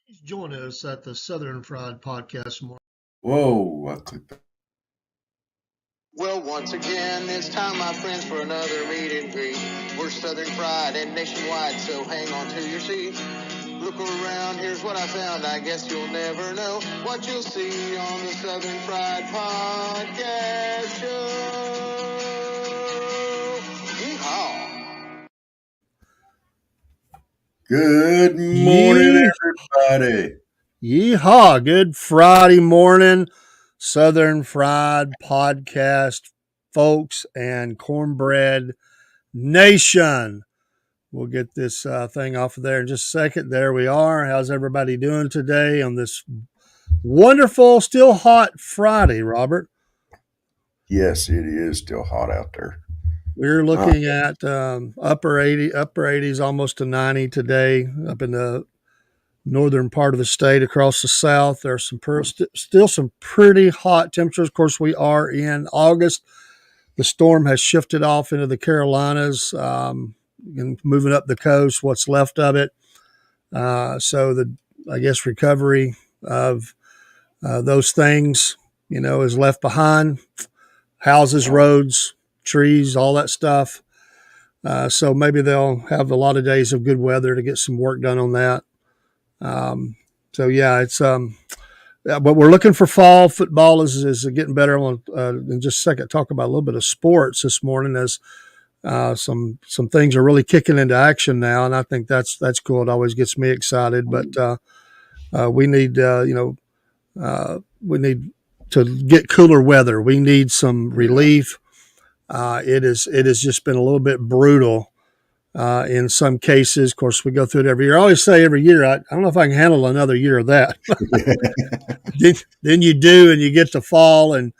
Please join us at the Southern Fried Podcast more. Whoa, I clicked that. Well, once again, it's time, my friends, for another meet and greet. We're Southern Fried and nationwide, so hang on to your seats. Look around, here's what I found. I guess you'll never know what you'll see on the Southern Fried Podcast Show. Yeehaw! Good morning, everybody. Yeehaw. Good Friday morning, Southern Fried Podcast folks and Cornbread Nation. We'll get this thing off of there in just a second. There we are. How's everybody doing today on this wonderful, still hot Friday, Robert? Yes, it is still hot out there. We're looking at upper 80s, almost to 90 today up in the northern part of the state. Across the south, there's still some pretty hot temperatures. Of course, we are in August. The storm has shifted off into the Carolinas and moving up the coast, what's left of it. So I guess recovery of those things, is left behind. Houses, roads, trees, all that stuff. So maybe they'll have a lot of days of good weather to get some work done on that. It's but we're looking for fall. Football is getting better. I want in just a second talk about a little bit of sports this morning as some things are really kicking into action now, and I think that's cool. It always gets me excited. But we need we need to get cooler weather. We need some relief. It has just been a little bit brutal in some cases. Of course, we go through it every year. I always say every year, I don't know if I can handle another year of that. then you do, and you get to fall, and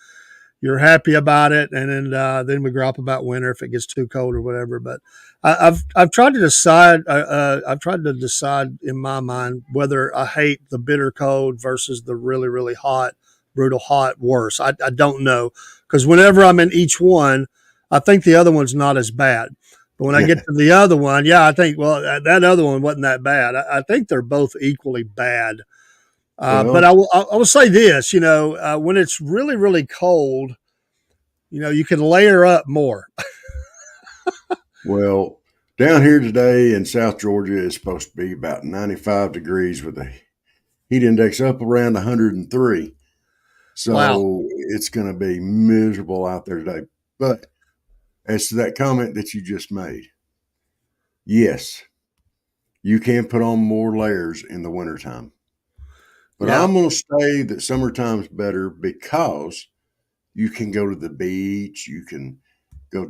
you're happy about it, and then we grow up about winter if it gets too cold or whatever. But I've tried to decide. I've tried to decide in my mind whether I hate the bitter cold versus the really, really hot, brutal hot worse. I don't know, because whenever I'm in each one, I think the other one's not as bad. But when I get to the other one, I think, well, that other one wasn't that bad. I think they're both equally bad. But I will say this, when it's really, really cold, you can layer up more. Well, down here today in South Georgia, it's supposed to be about 95 degrees with a heat index up around 103. So Wow. It's going to be miserable out there today. But as to that comment that you just made, yes, you can put on more layers in the wintertime. But I'm going to say that summertime's better because you can go to the beach, you can go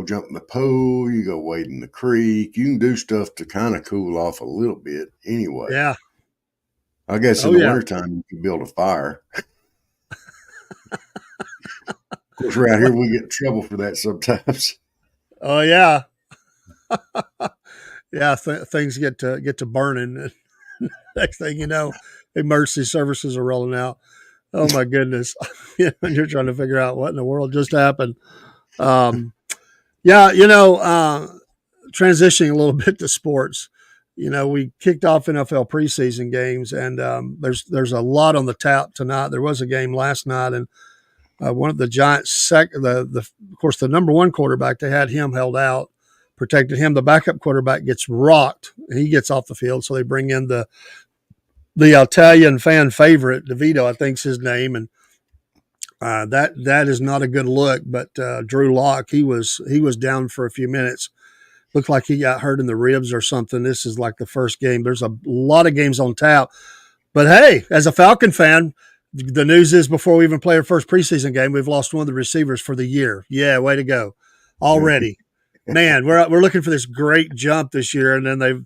jump in the pool, you go wade in the creek, you can do stuff to kind of cool off a little bit anyway. Yeah. I guess in the wintertime you can build a fire. Of course, around here we get in trouble for that sometimes. Oh yeah. Things get to burning. Next thing you know, emergency services are rolling out. Oh my goodness. And you're trying to figure out what in the world just happened. Transitioning a little bit to sports. We kicked off NFL preseason games, and there's a lot on the tap tonight. There was a game last night, and one of the Giants, of course, the number one quarterback, they had him held out, protected him. The backup quarterback gets rocked. He gets off the field, so they bring in the Italian fan favorite, DeVito, I think's his name, and that is not a good look. But Drew Lock, he was down for a few minutes. Looked like he got hurt in the ribs or something. This is like the first game. There's a lot of games on tap. But hey, as a Falcon fan, the news is before we even play our first preseason game, we've lost one of the receivers for the year. Yeah, way to go. Already. Man, we're looking for this great jump this year, and then they've,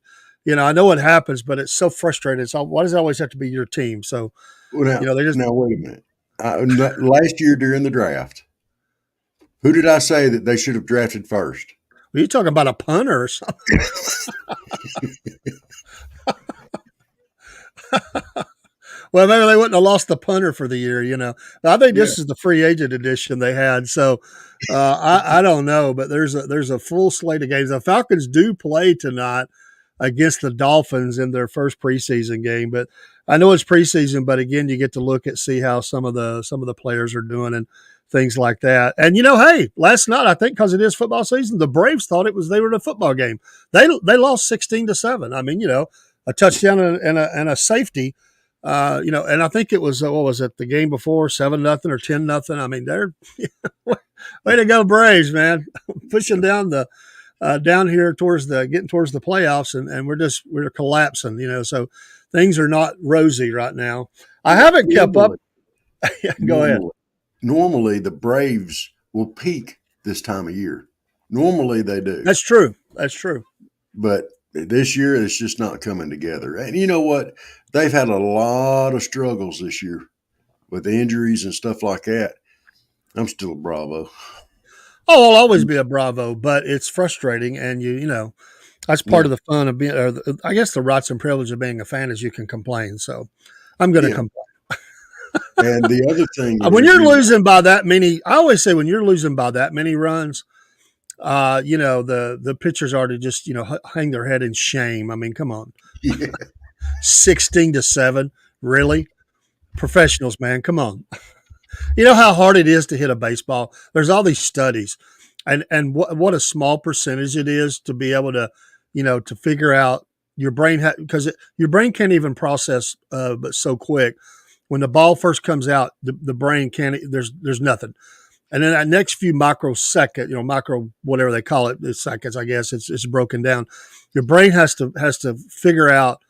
I know what happens, but it's so frustrating. So why does it always have to be your team? So, now wait a minute. Last year during the draft, who did I say that they should have drafted first? Are you talking about a punter or something? Well, maybe they wouldn't have lost the punter for the year, I think this is the free agent edition they had. So I don't know, but there's a full slate of games. The Falcons do play tonight against the Dolphins in their first preseason game. But I know it's preseason, but again, you get to look at see how some of the players are doing and things like that. And hey, last night I think because it is football season, the Braves thought they were in a football game. They lost 16-7. I mean, a touchdown and a safety. And I think it was what was it the game before 7-0 or 10-0. I mean, they're way to go Braves, man, pushing down down here getting towards the playoffs, and we're collapsing. So things are not rosy right now. I haven't kept up. Go ahead. Normally, the Braves will peak this time of year. Normally, they do. That's true. But this year, it's just not coming together. And you know what? They've had a lot of struggles this year with injuries and stuff like that. I'm still a Bravo. Oh, I'll always be a Bravo, but it's frustrating, and that's part of the fun of being. I guess the rights and privilege of being a fan is you can complain. So I'm going to complain. And the other thing, when you're losing by that many, I always say when you're losing by that many runs, the pitchers are to just hang their head in shame. I mean, come on, 16-7, really? Professionals, man, come on. You know how hard it is to hit a baseball. There's all these studies, and what a small percentage it is to be able to, to figure out your brain because your brain can't even process, but so quick. When the ball first comes out, the brain can't. There's nothing, and then that next few microsecond, micro whatever they call it, it's seconds, I guess it's broken down. Your brain has to figure out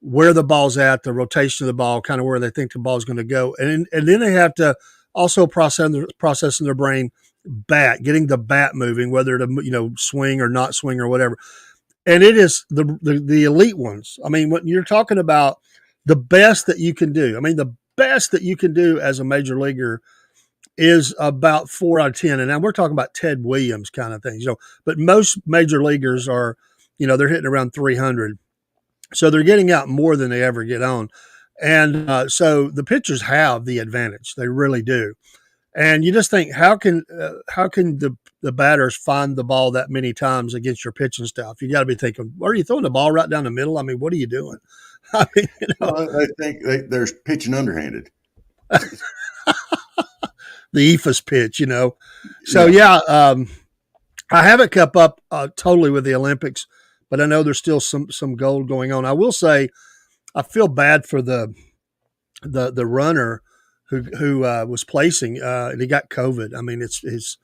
where the ball's at, the rotation of the ball, kind of where they think the ball's going to go, and then they have to also process in their brain getting the bat moving, whether to swing or not swing or whatever. And it is the elite ones. I mean, when you're talking about the best that you can do, the best that you can do as a major leaguer is about 4 out of 10. And now we're talking about Ted Williams kind of things, but most major leaguers are, they're hitting around 300. So they're getting out more than they ever get on. And so the pitchers have the advantage. They really do. And you just think, how can the batters find the ball that many times against your pitching staff? You got to be thinking, are you throwing the ball right down the middle? I mean, what are you doing? I mean, I think they're pitching underhanded. The ephus pitch, So I haven't kept up totally with the Olympics, but I know there's still some gold going on. I will say, I feel bad for the runner who was placing, and he got COVID. I mean, his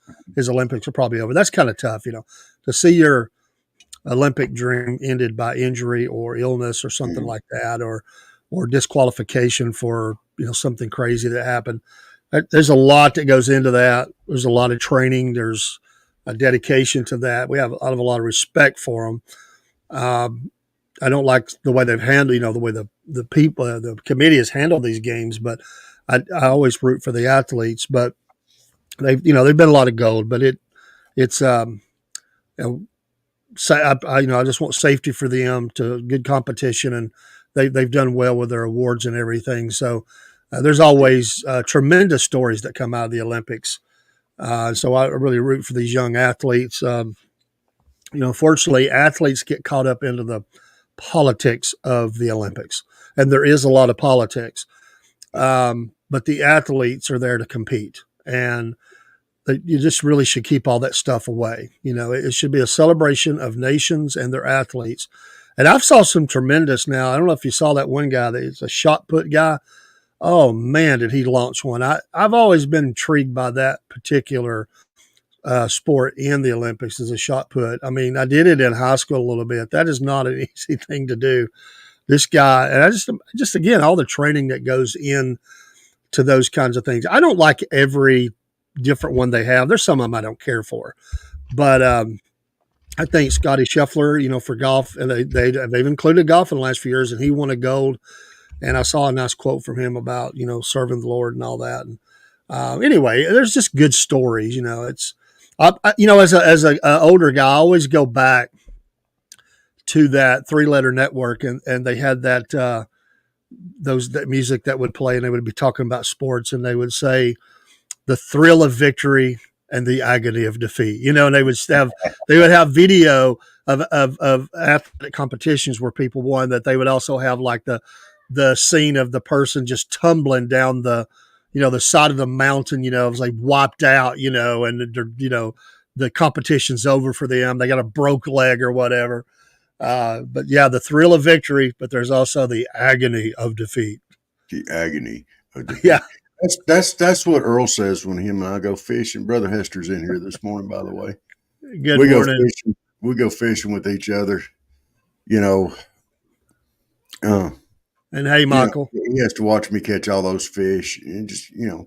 Olympics are probably over. That's kind of tough, to see your Olympic dream ended by injury or illness or something like that, or disqualification for something crazy that happened. There's a lot that goes into that. There's a lot of training. There's a dedication to that. We have a lot of respect for them. I don't like the way they've handled, the way the people, the committee has handled these games, but I always root for the athletes. But they've been a lot of gold, but it's I just want safety for them, to good competition, and they've done well with their awards and everything. So there's always tremendous stories that come out of the Olympics. So I really root for these young athletes. Fortunately, athletes get caught up into the politics of the Olympics, and there is a lot of politics. But the athletes are there to compete, and you just really should keep all that stuff away. It should be a celebration of nations and their athletes. And I've saw some tremendous now. I don't know if you saw that one guy that is a shot put guy. Oh man, did he launch one? I've always been intrigued by that particular sport in the Olympics as a shot put. I mean, I did it in high school a little bit. That is not an easy thing to do. This guy, and I just again, all the training that goes in to those kinds of things. I don't like every different one they have. There's some of them I don't care for, but I think Scotty Scheffler, for golf, and they've included golf in the last few years, and he won a gold. And I saw a nice quote from him about, serving the Lord and all that. And anyway, there's just good stories. It's, as a older guy, I always go back to that 3-letter network, and they had that that music that would play, and they would be talking about sports, and they would say the thrill of victory and the agony of defeat. And they would have video of athletic competitions where people won, that they would also have like the scene of the person just tumbling down the side of the mountain, it was like wiped out, and the competition's over for them. They got a broke leg or whatever. But yeah, the thrill of victory, but there's also the agony of defeat. The agony of Yeah. defeat. That's what Earl says when him and I go fishing. Brother Hester's in here this morning, by the way. Good We go morning. fishing. We go fishing with each other. Uh, And hey, Michael. He has to watch me catch all those fish, and just in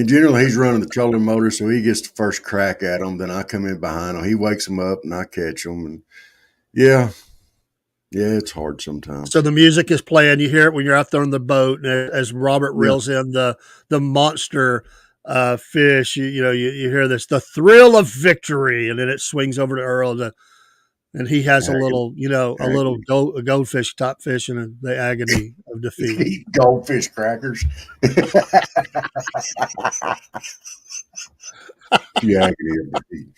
general, he's running the trolling motor, so he gets the first crack at them. Then I come in behind him. He wakes them up, and I catch them. And yeah, it's hard sometimes. So the music is playing. You hear it when you're out there on the boat, and as Robert reels in the monster fish. You hear this, the thrill of victory, and then it swings over to Earl, and he has a little goldfish type fish, and the agony of defeat. Eat goldfish crackers. The agony of defeat.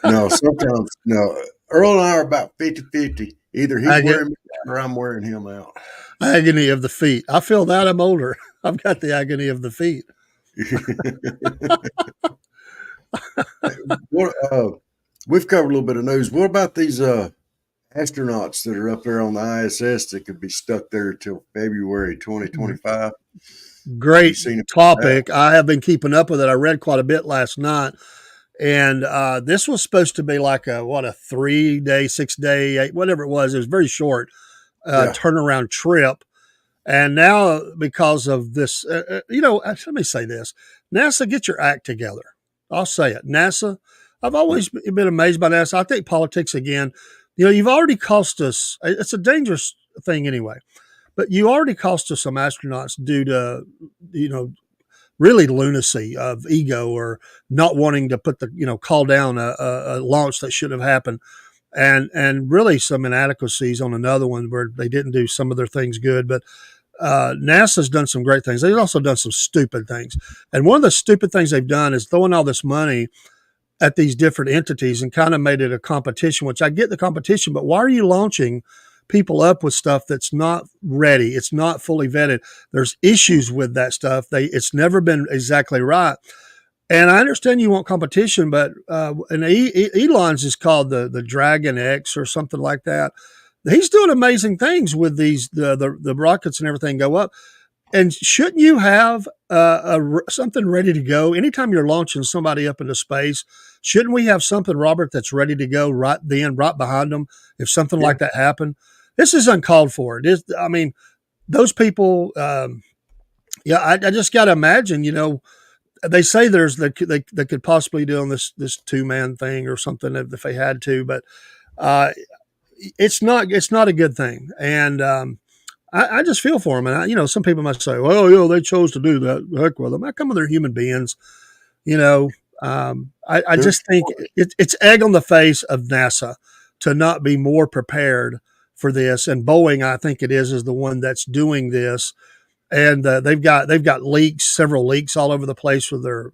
No, sometimes no. Earl and I are about 50-50. Either he's wearing me out or I'm wearing him out. Agony of the feet. I feel that I'm older. I've got the agony of the feet. We've covered a little bit of news. What about these astronauts that are up there on the ISS that could be stuck there until February 2025? Great topic. I have been keeping up with it. I read quite a bit last night. And this was supposed to be like a 3-day, 6-day, whatever it was. It was very short turnaround trip. And now, because of this, let me say this. NASA, get your act together. I'll say it. NASA, I've always been amazed by NASA. I think politics, again, you've already cost us, it's a dangerous thing anyway, but you already cost us some astronauts due to, really lunacy of ego or not wanting to call down a launch that should have happened. And really some inadequacies on another one where they didn't do some of their things good. But NASA's done some great things. They've also done some stupid things. And one of the stupid things they've done is throwing all this money at these different entities and kind of made it a competition, which I get the competition, but why are you launching people up with stuff that's not ready? It's not fully vetted. There's issues with that stuff. It's never been exactly right. And I understand you want competition, but and Elon's is called the Dragon X or something like that. He's doing amazing things with the rockets and everything go up. And shouldn't you have something ready to go? Anytime you're launching somebody up into space, shouldn't we have something, Robert, that's ready to go right behind them if something like that happened? This is uncalled for. Those people, I just got to imagine, they say they could possibly do on this 2-man thing or something if they had to, but it's not a good thing. And I just feel for them. And some people might say, well, they chose to do that. Heck with them. How come they're human beings? I just think it's egg on the face of NASA to not be more prepared for this. And Boeing, I think it is the one that's doing this. And they've got several leaks all over the place with their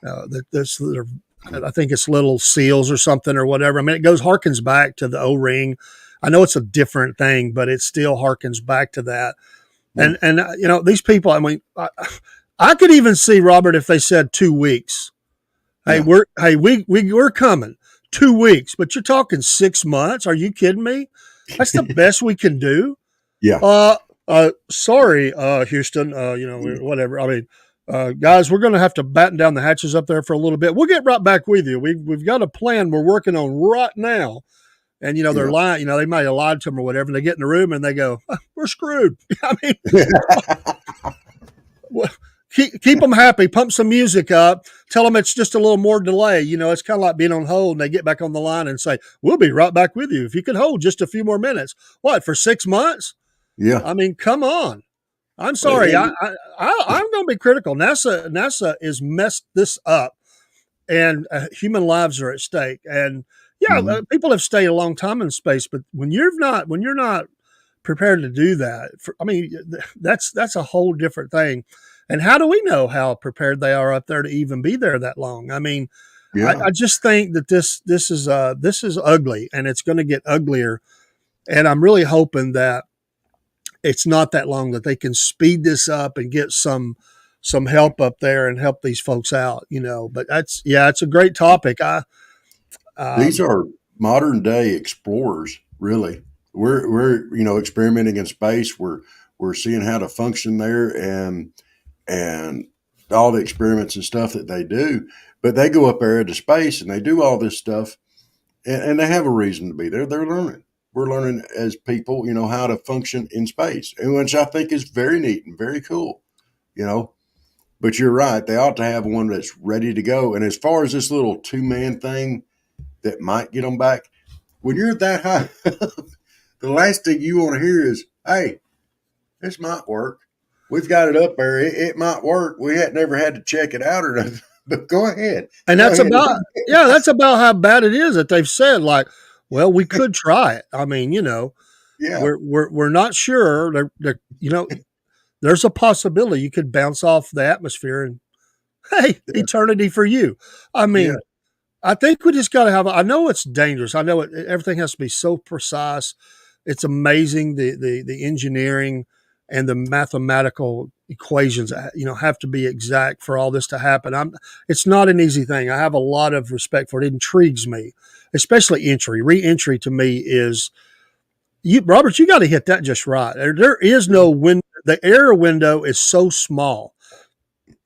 I think it's little seals or something or whatever. I mean, it harkens back to the O-ring. I know it's a different thing, but it still harkens back to that. Yeah. And these people, I could even see, Robert, if they said 2 weeks. Hey, we're coming 2 weeks, but you're talking 6 months. Are you kidding me? That's the best we can do. Yeah. Sorry, Houston, whatever. I mean, guys, we're going to have to batten down the hatches up there for a little bit. We'll get right back with you. We've got a plan we're working on right now. And, they're lying, they might have lied to them or whatever. And they get in the room and they go, we're screwed. I mean, keep them happy, pump some music up, tell them it's just a little more delay. It's kind of like being on hold, and they get back on the line and say, we'll be right back with you. If you could hold just a few more minutes. What, for 6 months? Yeah. I mean, come on. I'm sorry. I'm going to be critical. NASA is messed this up, and human lives are at stake. And people have stayed a long time in space, but when you're not prepared to do that, that's a whole different thing. And how do we know how prepared they are up there to even be there that long? I mean, Yeah. I just think that this is ugly, and it's going to get uglier. And I'm really hoping that it's not that long, that they can speed this up and get some help up there and help these folks out. But it's a great topic. These Um, are modern day explorers, really. We're experimenting in space. We're seeing how to function there, and all the experiments and stuff that they do. But they go up there into space and they do all this stuff, and they have a reason to be there. They're learning. We're learning as people, how to function in space, and which I think is very neat and very cool. You know, but you're right. They ought to have one that's ready to go. And as far as this little 2-man thing that might get them back, when you're that high, the last thing you want to hear is, "Hey, this might work. We've got it up there. It might work. We had never had to check it out or nothing." But go ahead. and Go that's ahead. about that's about how bad it is, that they've said, like, well, we could try it. I mean, Yeah. we're not sure. There's a possibility you could bounce off the atmosphere, and hey, Yeah. eternity for you. I Yeah. mean, I think we just got to have. I know it's dangerous. I know everything has to be so precise. It's amazing, the engineering and the mathematical equations. Have to be exact for all this to happen. It's not an easy thing. I have a lot of respect for it. It intrigues me, especially entry. Re-entry to me is Robert. You got to hit that just right. There is no window. The air window is so small.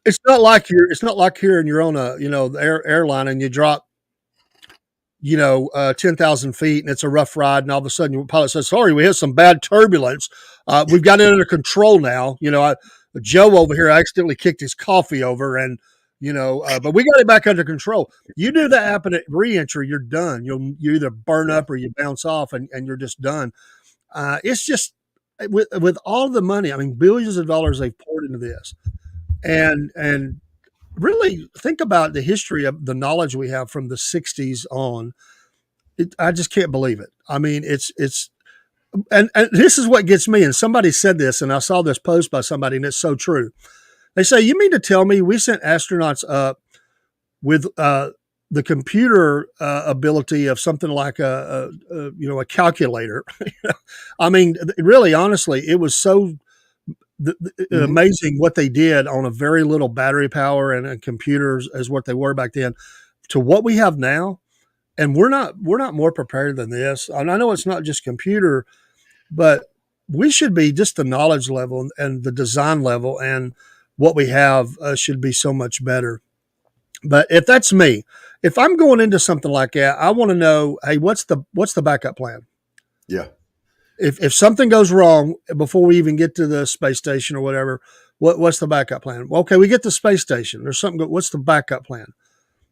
It's not like here and you're on the airline and you drop 10,000 feet and it's a rough ride. And all of a sudden your pilot says, sorry, we had some bad turbulence. We've got it under control now. Joe over here accidentally kicked his coffee over and, but we got it back under control. You do that happen at reentry, you're done. You either burn up or you bounce off and you're just done. It's just with all the money, I mean, billions of dollars they've poured into this, and really think about the history of the knowledge we have from the 60s on. I just can't believe it. I mean, and this is what gets me. And somebody said this, and I saw this post by somebody, and it's so true. They say, you mean to tell me we sent astronauts up with the computer ability of something like a calculator? I mean, really, honestly, it was so amazing what they did on a very little battery power and computers as what they were back then to what we have now. And we're not more prepared than this. And I know it's not just computer, but we should be, just the knowledge level and the design level and what we have should be so much better. But if that's me, if I'm going into something like that, I want to know, hey, what's the backup plan? Yeah. If something goes wrong before we even get to the space station or whatever, what's the backup plan? Well, okay, we get to the space station. There's something. What's the backup plan?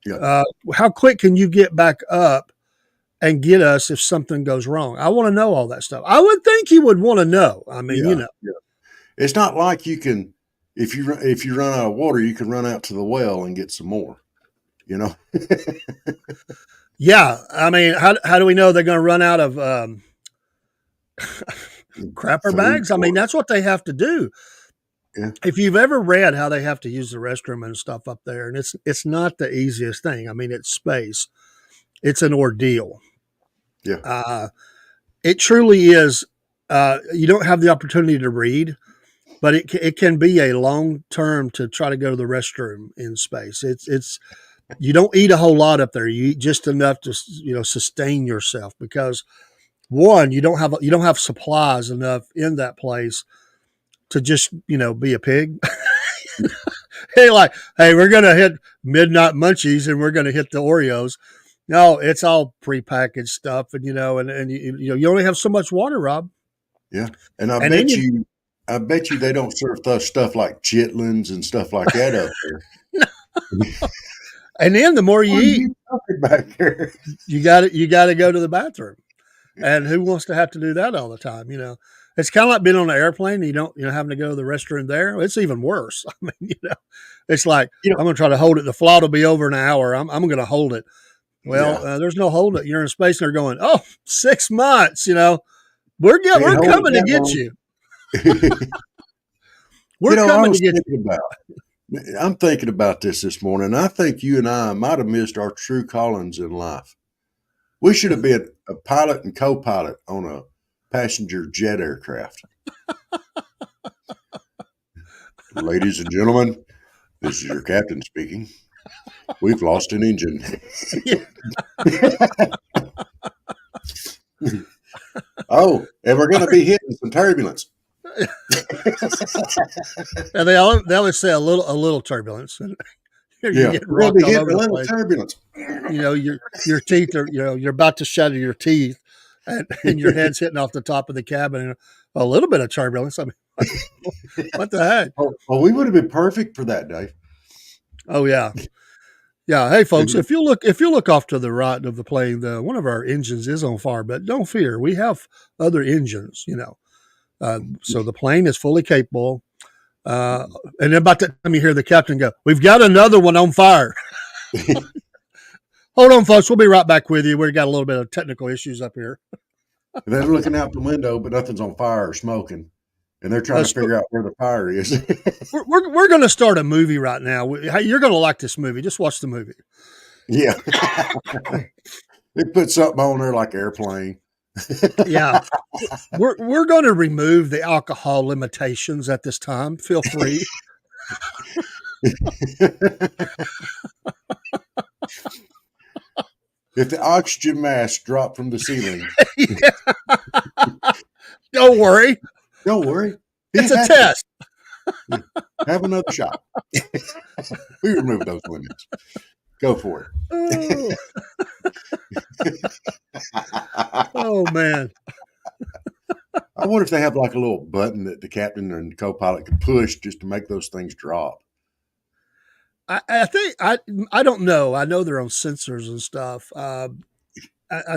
Yeah. How quick can you get back up and get us if something goes wrong? I want to know all that stuff. I would think you would want to know. I mean, Yeah. It's not like you can, if you run out of water, you can run out to the well and get some more. Yeah. I mean, how do we know they're going to run out of crapper bags? I mean, that's what they have to do. Yeah. If you've ever read how they have to use the restroom and stuff up there, and it's not the easiest thing. I mean, it's space. It's an ordeal. Yeah. It truly is. You don't have the opportunity to read, but it can be a long term to try to go to the restroom in space. It's you don't eat a whole lot up there. You eat just enough to sustain yourself, because one, you don't have supplies enough in that place to just be a pig. Hey, we're gonna hit midnight munchies and we're gonna hit the Oreos. No, it's all prepackaged stuff, and and you only have so much water, Rob. Yeah, and I And bet then you they don't serve stuff like chitlins and stuff like that up there. and then the more you What are eat, you talking back there? you got to go to the bathroom, and who wants to have to do that all the time? It's kind of like being on an airplane. And you don't having to go to the restroom there. It's even worse. I mean, it's like I'm going to try to hold it. The flight will be over in an hour. I'm going to hold it. Well, there's no holding it. You're in space, and they're going, 6 months. We're coming to get you. We're coming to get you. I'm thinking about this morning. I think you and I might have missed our true callings in life. We should have been a pilot and co-pilot on a passenger jet aircraft. Ladies and gentlemen, this is your captain speaking. We've lost an engine. Oh, and we're going to be hitting some turbulence. And they always say a little turbulence. We're going to be hitting a little turbulence. You know, your teeth are, you're about to shatter your teeth, and your head's hitting off the top of the cabin, and a little bit of turbulence. I mean, what the heck? Oh, we would have been perfect for that, Dave. Oh yeah. Yeah. Hey folks, if you look off to the right of the plane, one of our engines is on fire, but don't fear. We have other engines, so the plane is fully capable. And about that time you hear the captain go, "We've got another one on fire." Hold on, folks. We'll be right back with you. We've got a little bit of technical issues up here. They're looking out the window, but nothing's on fire or smoking. And they're trying to figure out where the fire is. we're going to start a movie right now. You're going to like this movie. Just watch the movie. Yeah. They put something on there like airplane. Yeah. We're going to remove the alcohol limitations at this time. Feel free. If the oxygen mask dropped from the ceiling. Don't worry. Don't worry. It's a test. Have another shot. We removed those limits. Go for it. Oh, man. I wonder if they have like a little button that the captain and co-pilot could push just to make those things drop. I think I don't know. I know they're on sensors and stuff. I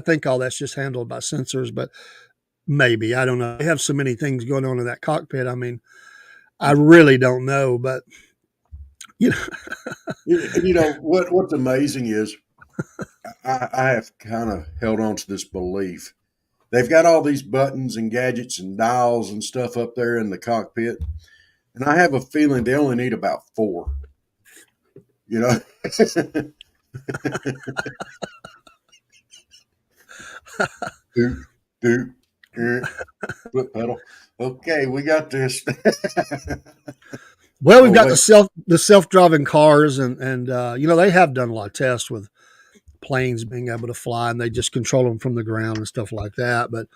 think all that's just handled by sensors, but maybe, I don't know. They have so many things going on in that cockpit. I mean, I really don't know, but you know what's amazing is I have kind of held on to this belief. They've got all these buttons and gadgets and dials and stuff up there in the cockpit, and I have a feeling they only need about 4. You know. do Flip pedal. Okay, we got this. Well, we've got the self-driving cars, and they have done a lot of tests with planes being able to fly, and they just control them from the ground and stuff like that. But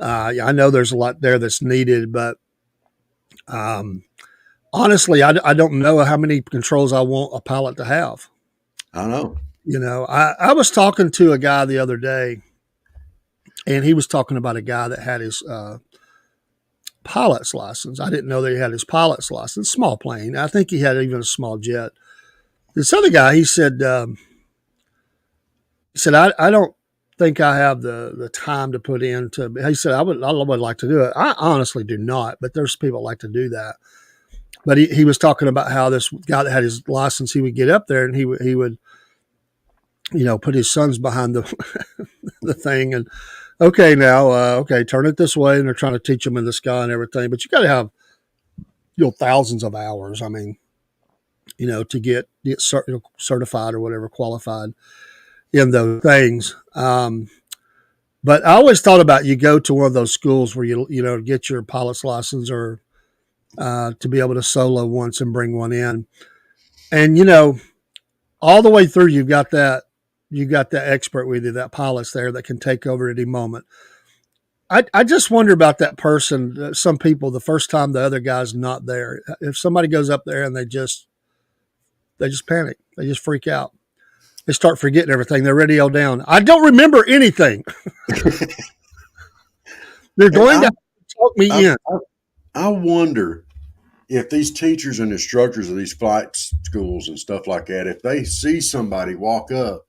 I know there's a lot there that's needed, but honestly, I don't know how many controls I want a pilot to have. I know. I was talking to a guy the other day, and he was talking about a guy that had his pilot's license. I didn't know that he had his pilot's license. Small plane. I think he had even a small jet. This other guy, he said, I don't think I have the time to put into. He said, I would like to do it. I honestly do not, but there's people that like to do that. But he was talking about how this guy that had his license, he would get up there and he would, put his sons behind the thing and, okay, now, turn it this way. And they're trying to teach them in the sky and everything. But you got to have, thousands of hours. I mean, to get certified or whatever, qualified in those things. But I always thought about you go to one of those schools where you get your pilot's license or to be able to solo once and bring one in. And, all the way through, you've got that expert with you, that pilot's there that can take over at any moment. I just wonder about that person. Some people, the first time the other guy's not there, if somebody goes up there and they just panic, they just freak out. They start forgetting everything. They're ready to yell down. I don't remember anything. They're going to talk me in. I wonder if these teachers and instructors of these flight schools and stuff like that, if they see somebody walk up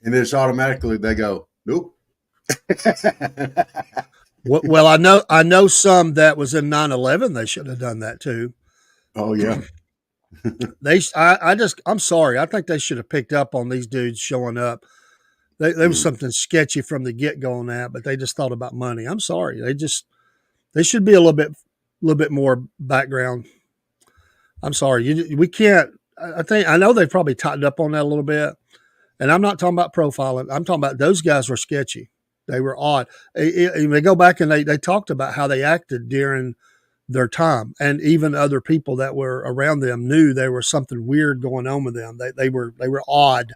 and it's automatically they go, nope. Well, I know some that was in 9/11. They should have done that too. Oh yeah. I'm sorry. I think they should have picked up on these dudes showing up. There was something sketchy from the get-go on that, but they just thought about money. I'm sorry. They should be a little bit more background. I'm sorry. We can't. I know they've probably tightened up on that a little bit. And I'm not talking about profiling. I'm talking about those guys were sketchy. They were odd. They go back and they talked about how they acted during their time, and even other people that were around them knew there was something weird going on with them. They were odd,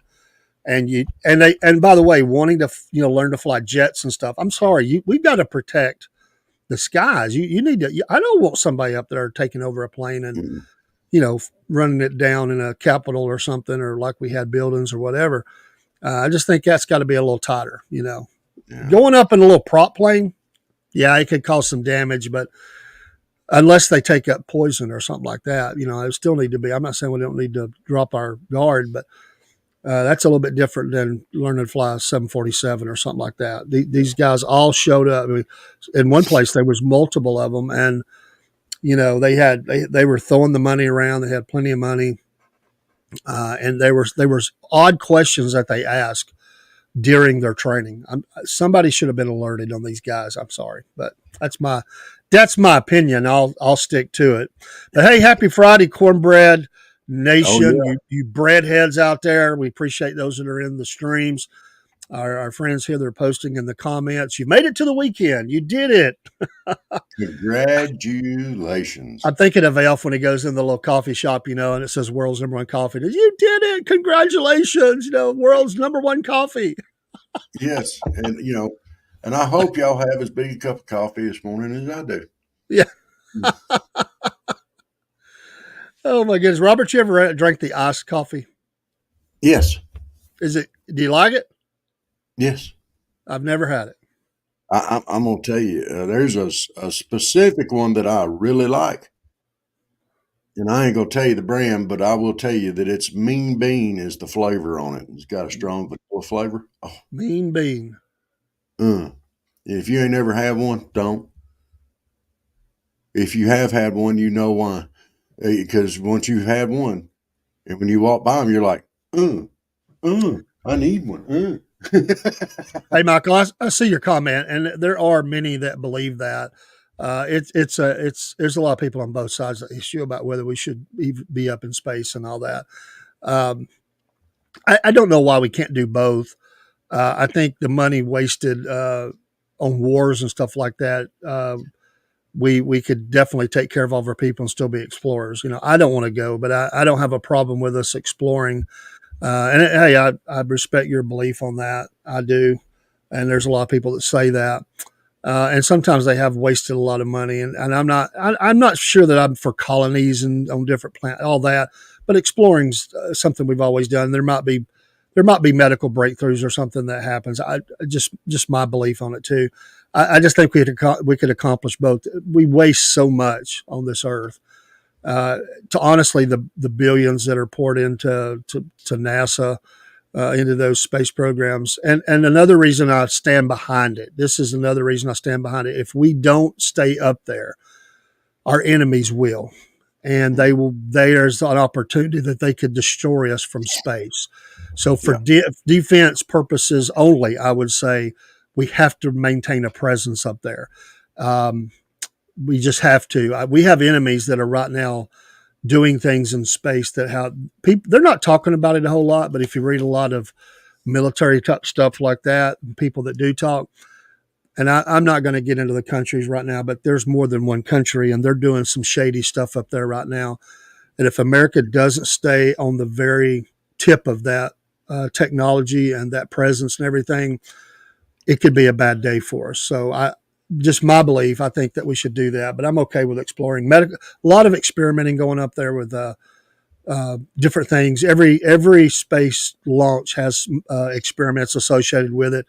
and by the way, wanting to learn to fly jets and stuff. I'm sorry, we've got to protect the skies. You need to. I don't want somebody up there taking over a plane and running it down in a Capitol or something, or like we had buildings or whatever. I just think that's got to be a little tighter. Yeah. Going up in a little prop plane, yeah, it could cause some damage, but unless they take up poison or something like that, it still need to be. I'm not saying we don't need to drop our guard, but that's a little bit different than learning to fly a 747 or something like that. These guys all showed up. I mean, in one place, there was multiple of them, and they were throwing the money around. They had plenty of money, and there was odd questions that they asked during their training. Somebody should have been alerted on these guys. I'm sorry, but that's my opinion. I'll stick to it. But hey, happy Friday, Cornbread Nation. Oh, yeah. You bread heads out there. We appreciate those that are in the streams. Our friends here that are posting in the comments. You made it to the weekend. You did it. Congratulations. I'm thinking of Alf when he goes in the little coffee shop, and it says world's number one coffee. You did it. Congratulations. World's number one coffee. Yes. And, and I hope y'all have as big a cup of coffee this morning as I do. Yeah. Oh my goodness. Robert, you ever drank the iced coffee? Yes. Do you like it? Yes. I've never had it. I'm going to tell you, there's a specific one that I really like. And I ain't going to tell you the brand, but I will tell you that it's Mean Bean is the flavor on it. It's got a strong vanilla flavor. Oh. Mean Bean. If you ain't never had one, don't. If you have had one, you know why. Because once you've had one, and when you walk by them, you're like, I need one. Hey, Michael, I see your comment, and there are many that believe that. There's a lot of people on both sides of the issue about whether we should be up in space and all that. I don't know why we can't do both. I think the money wasted on wars and stuff like that. We could definitely take care of all of our people and still be explorers. I don't want to go, but I don't have a problem with us exploring. And hey, I respect your belief on that. I do. And there's a lot of people that say that. And sometimes they have wasted a lot of money, and I'm not sure that I'm for colonies and on different planets, all that, but exploring's something we've always done. There might be medical breakthroughs or something that happens. Just my belief on it too. I just think we could accomplish both. We waste so much on this earth. To honestly, the billions that are poured into NASA, into those space programs. And another reason I stand behind it. This is another reason I stand behind it. If we don't stay up there, our enemies will. And there's an opportunity that they could destroy us from space. So for defense purposes only, I would say we have to maintain a presence up there. We just have to. We have enemies that are right now doing things in space that have people, they're not talking about it a whole lot, but if you read a lot of military stuff like that, people that do talk, and I'm not going to get into the countries right now, but there's more than one country and they're doing some shady stuff up there right now. And if America doesn't stay on the very tip of that technology and that presence and everything, it could be a bad day for us. So just my belief, I think that we should do that, but I'm okay with exploring a lot of experimenting going up there with different things. Every space launch has experiments associated with it,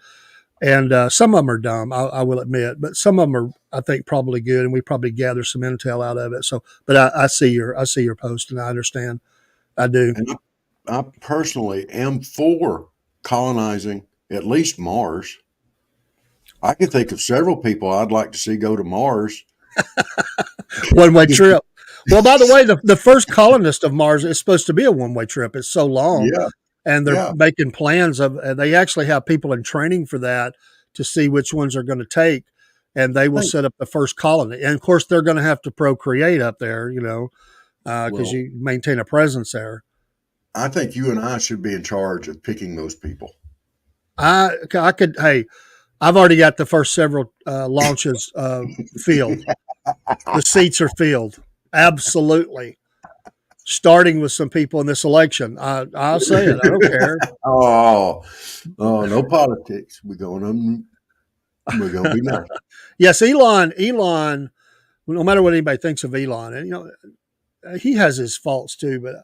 and some of them are dumb, I will admit, but some of them are, I think, probably good, and we probably gather some intel out of it. So, but I see your post, and I understand. I do. And I personally am for colonizing at least Mars. I can think of several people I'd like to see go to Mars. One-way trip. Well, by the way, the first colonist of Mars is supposed to be a one-way trip. It's so long. Yeah. And they're making plans they actually have people in training for that to see which ones are going to take. And they will set up the first colony. And of course, they're going to have to procreate up there, because Well, you maintain a presence there. I think you and I should be in charge of picking those people. I could. Hey, I've already got the first several launches filled. The seats are filled. Absolutely. Starting with some people in this election. I'll say it. I don't care. Oh, no politics. We're gonna be nice. Yes, Elon. No matter what anybody thinks of Elon, and he has his faults too. But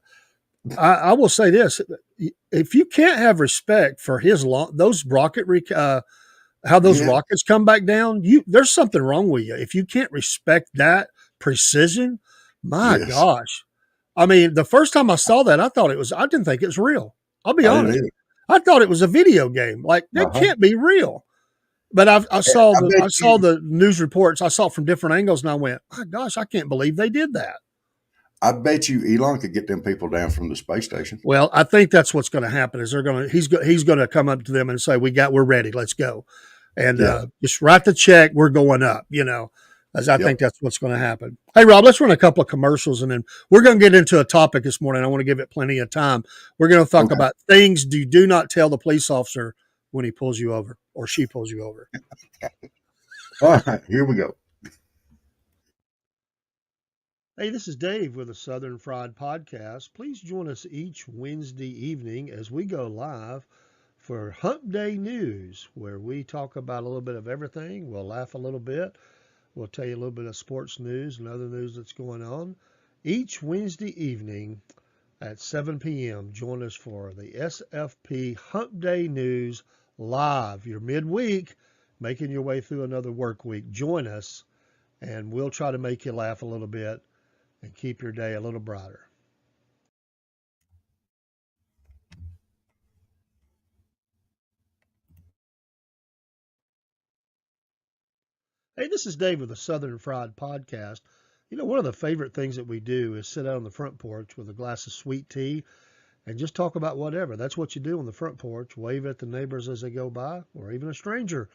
I will say this: if you can't have respect for those how those Yeah, rockets come back down, there's something wrong with you. If you can't respect that precision, my yes. gosh. I mean, the first time I saw that, I didn't think it was real. I'll be I didn't honest. either. I thought it was a video game. Like that Uh-huh. can't be real. But I saw I bet I saw you. the news reports. I saw it from different angles, and I went, "My gosh, I can't believe they did that." I bet you Elon could get them people down from the space station. Well, I think that's what's going to happen. Is he's going to come up to them and say, we're ready. Let's go," and Yeah. just write the check. We're going up. As I Yep. think that's what's going to happen. Hey, Rob, let's run a couple of commercials, and then we're going to get into a topic this morning. I want to give it plenty of time. We're going to talk Okay. about things you do not tell the police officer when he pulls you over or she pulls you over. All right. Here we go. Hey, this is Dave with the Southern Fried Podcast. Please join us each Wednesday evening as we go live for Hump Day News, where we talk about a little bit of everything. We'll laugh a little bit. We'll tell you a little bit of sports news and other news that's going on. Each Wednesday evening at 7 p.m., join us for the SFP Hump Day News live. You're midweek, making your way through another work week. Join us, and we'll try to make you laugh a little bit and keep your day a little brighter. Hey, this is Dave with the Southern Fried Podcast. One of the favorite things that we do is sit out on the front porch with a glass of sweet tea and just talk about whatever. That's what you do on the front porch. Wave at the neighbors as they go by, or even a stranger.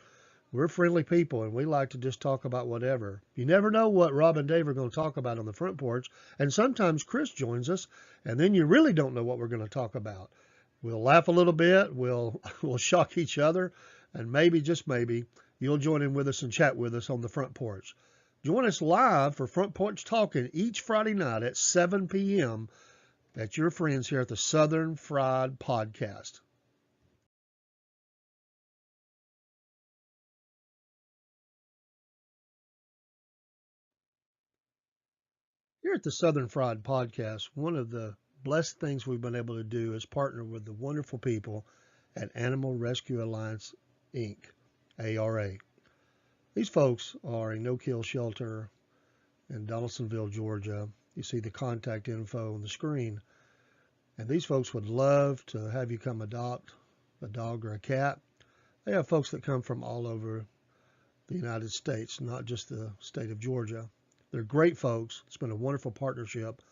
We're friendly people, and we like to just talk about whatever. You never know what Rob and Dave are going to talk about on the front porch, and sometimes Chris joins us, and then you really don't know what we're going to talk about. We'll laugh a little bit, we'll shock each other, and maybe, just maybe, you'll join in with us and chat with us on the front porch. Join us live for Front Porch Talking each Friday night at 7 p.m. That's your friends here at the Southern Fried Podcast. Here at the Southern Fried Podcast, one of the blessed things we've been able to do is partner with the wonderful people at Animal Rescue Alliance, Inc., ARA. These folks are a no-kill shelter in Donaldsonville, Georgia. You see the contact info on the screen. And these folks would love to have you come adopt a dog or a cat. They have folks that come from all over the United States, not just the state of Georgia. They're great folks. It's been a wonderful partnership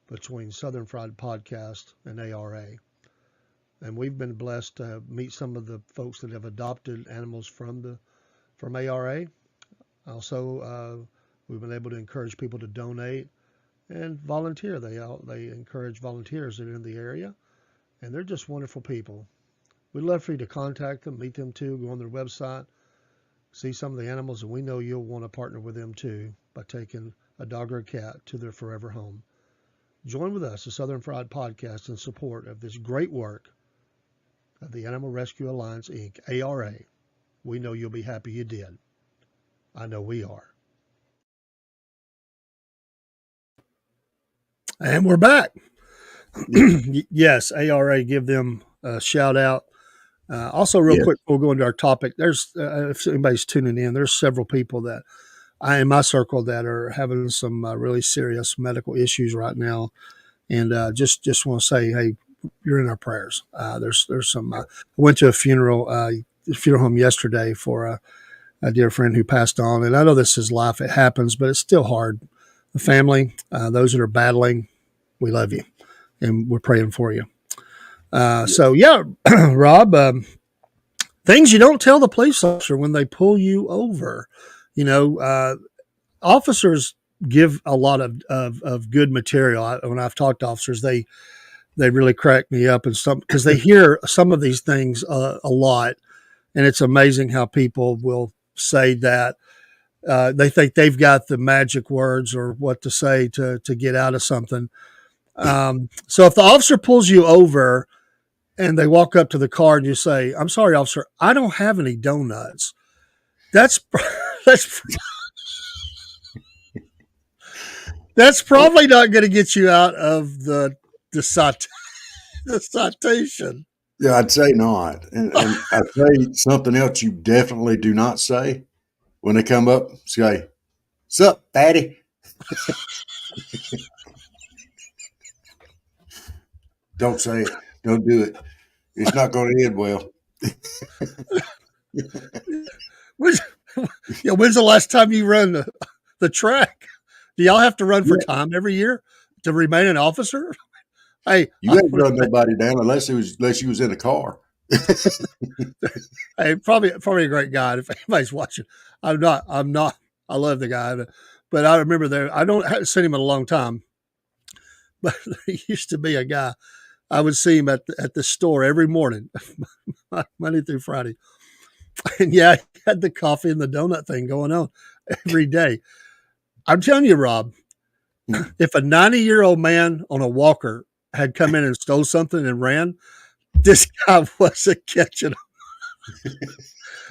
between Southern Fried Podcast and ARA. And we've been blessed to meet some of the folks that have adopted animals from ARA. Also, we've been able to encourage people to donate and volunteer. They encourage volunteers that are in the area, and they're just wonderful people. We'd love for you to contact them, meet them too, go on their website, see some of the animals, and we know you'll want to partner with them too by taking a dog or a cat to their forever home. Join with us, the Southern Fried Podcast, in support of this great work of the Animal Rescue Alliance, Inc., ARA. We know you'll be happy you did. I know we are. And we're back. Yes, ARA, give them a shout out. Also, real quick, before we go into our topic, there's if anybody's tuning in, there's several people that in my circle that are having some really serious medical issues right now, and just want to say, hey, you're in our prayers. There's some. I went to a funeral home yesterday for a dear friend who passed on, and I know this is life; it happens, but it's still hard. The family, those that are battling, we love you, and we're praying for you. So yeah, Rob, things you don't tell the police officer when they pull you over. Officers give a lot of good material. When I've talked to officers, they really crack me up and some because they hear some of these things a lot, and it's amazing how people will say that they think they've got the magic words or what to say to get out of something. So if the officer pulls you over and they walk up to the car and you say, "I'm sorry, officer, I don't have any donuts," that's that's that's probably not going to get you out of the citation. Yeah, I'd say not. And I'd say something else you definitely do not say when they come up. Say, "Sup, fatty?" Don't say it. Don't do it. It's not going to end well. When's the last time you run the track? Do y'all have to run for time every year to remain an officer? Hey, you ain't run nobody down unless you was in a car. Hey, probably a great guy. If anybody's watching, I'm not. I love the guy, but I remember I haven't seen him in a long time. But there used to be a guy. I would see him at the store every morning, Monday through Friday, and yeah, he had the coffee and the donut thing going on every day. I'm telling you, Rob, if a 90-year-old man on a walker had come in and stole something and ran, this guy wasn't catching him.